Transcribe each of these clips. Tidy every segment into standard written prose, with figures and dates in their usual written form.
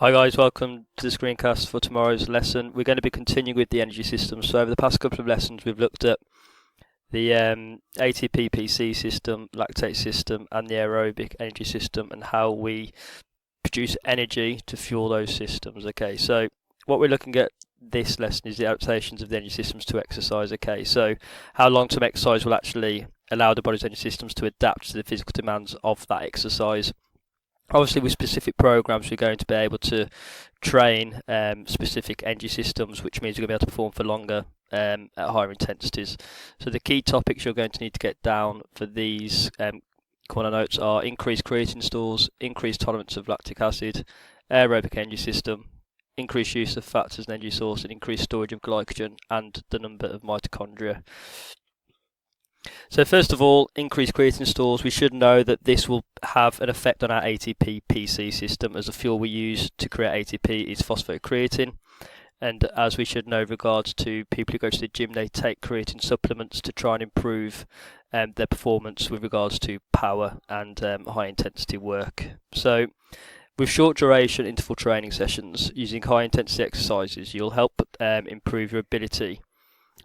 Hi guys, welcome to the screencast for tomorrow's lesson. We're going to be continuing with the energy system. So over the past couple of lessons we've looked at the ATP-PC system, lactate system and the aerobic energy system and how we produce energy to fuel those systems. Okay, so what we're looking at this lesson is the adaptations of the energy systems to exercise. Okay, so how long-term exercise will actually allow the body's energy systems to adapt to the physical demands of that exercise. Obviously, with specific programs, we're going to be able to train specific energy systems, which means we're going to be able to perform for longer at higher intensities. So the key topics you're going to need to get down for these corner notes are increased creatine stores, increased tolerance of lactic acid, aerobic energy system, increased use of fats as an energy source, and increased storage of glycogen, and the number of mitochondria. So first of all, increased creatine stores. We should know that this will have an effect on our ATP-PC system, as the fuel we use to create ATP is phosphocreatine. And as we should know, with regards to people who go to the gym, they take creatine supplements to try and improve their performance with regards to power and high intensity work. So with short duration interval training sessions using high intensity exercises, you'll help improve your ability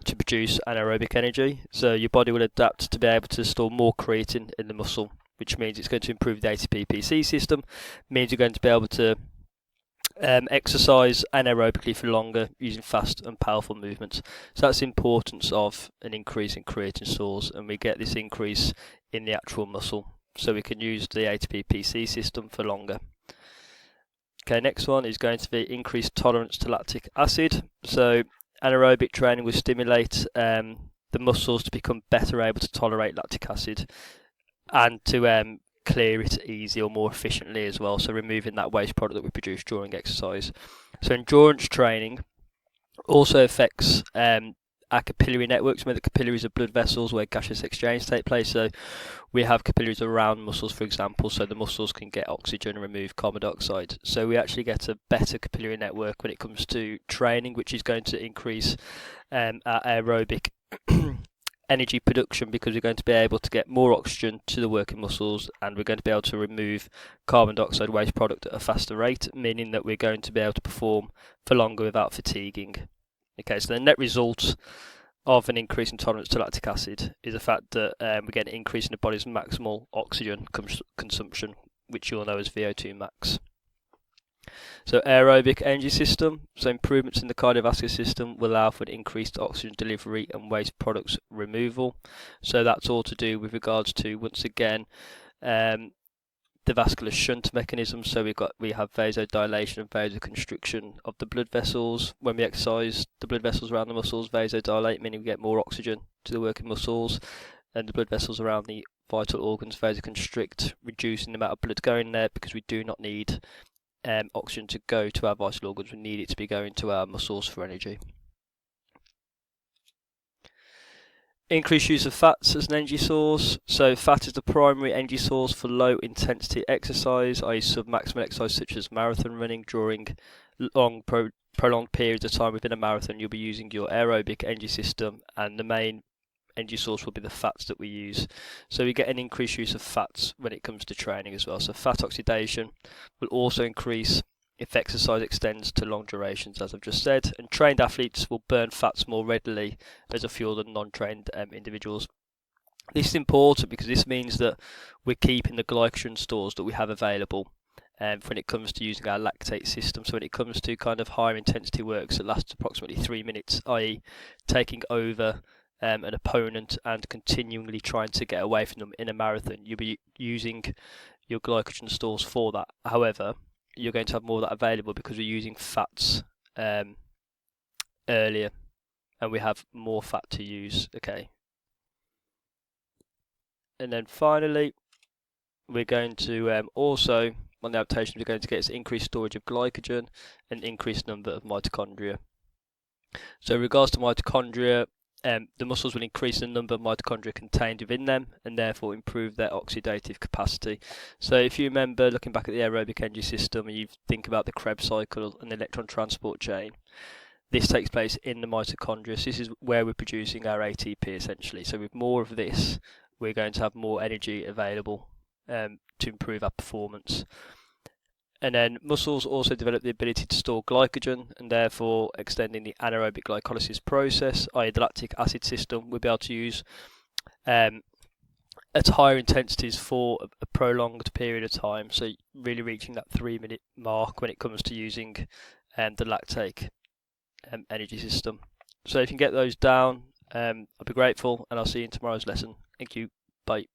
to produce anaerobic energy. So your body will adapt to be able to store more creatine in the muscle, which means it's going to improve the ATP-PC system, means you're going to be able to exercise anaerobically for longer using fast and powerful movements. So that's the importance of an increase in creatine stores, and we get this increase in the actual muscle, so we can use the ATP-PC system for longer. Okay, next one is going to be increased tolerance to lactic acid. So anaerobic training will stimulate the muscles to become better able to tolerate lactic acid and to clear it easier or more efficiently as well, so removing that waste product that we produce during exercise. So endurance training also affects our capillary networks. Remember, the capillaries are blood vessels where gaseous exchange take place. So we have capillaries around muscles, for example, so the muscles can get oxygen and remove carbon dioxide. So we actually get a better capillary network when it comes to training, which is going to increase our aerobic energy production, because we're going to be able to get more oxygen to the working muscles, and we're going to be able to remove carbon dioxide waste product at a faster rate, meaning that we're going to be able to perform for longer without fatiguing. Okay, so the net result of an increase in tolerance to lactic acid is the fact that we get an increase in the body's maximal oxygen consumption, which you'll know as VO2 max. So aerobic energy system, so improvements in the cardiovascular system will allow for an increased oxygen delivery and waste products removal. So that's all to do with regards to, once again, the vascular shunt mechanism. So we have vasodilation and vasoconstriction of the blood vessels. When we exercise, the blood vessels around the muscles vasodilate, meaning we get more oxygen to the working muscles, and the blood vessels around the vital organs vasoconstrict, reducing the amount of blood going there, because we do not need oxygen to go to our vital organs. We need it to be going to our muscles for energy. Increased use of fats as an energy source. So fat is the primary energy source for low intensity exercise, i.e. sub-maximal exercise such as marathon running. During long prolonged periods of time within a marathon, you'll be using your aerobic energy system, and the main energy source will be the fats that we use. So we get an increased use of fats when it comes to training as well. So fat oxidation will also increase if exercise extends to long durations, as I've just said, and trained athletes will burn fats more readily as a fuel than non-trained individuals. This is important because this means that we're keeping the glycogen stores that we have available when it comes to using our lactate system. So when it comes to kind of higher intensity works that lasts approximately 3 minutes, i.e. taking over an opponent and continually trying to get away from them in a marathon, you'll be using your glycogen stores for that. However, you're going to have more of that available because we're using fats earlier, and we have more fat to use. Okay, and then finally we're going to also, on the adaptations, we're going to get increased storage of glycogen and increased number of mitochondria. So in regards to mitochondria, the muscles will increase the number of mitochondria contained within them, and therefore improve their oxidative capacity. So if you remember looking back at the aerobic energy system and you think about the Krebs cycle and the electron transport chain, this takes place in the mitochondria. So this is where we're producing our ATP essentially. So with more of this, we're going to have more energy available to improve our performance. And then muscles also develop the ability to store glycogen, and therefore extending the anaerobic glycolysis process, i.e. the lactic acid system, we'll be able to use at higher intensities for a prolonged period of time. So really reaching that 3-minute mark when it comes to using the lactate energy system. So if you can get those down, I'll be grateful, and I'll see you in tomorrow's lesson. Thank you. Bye.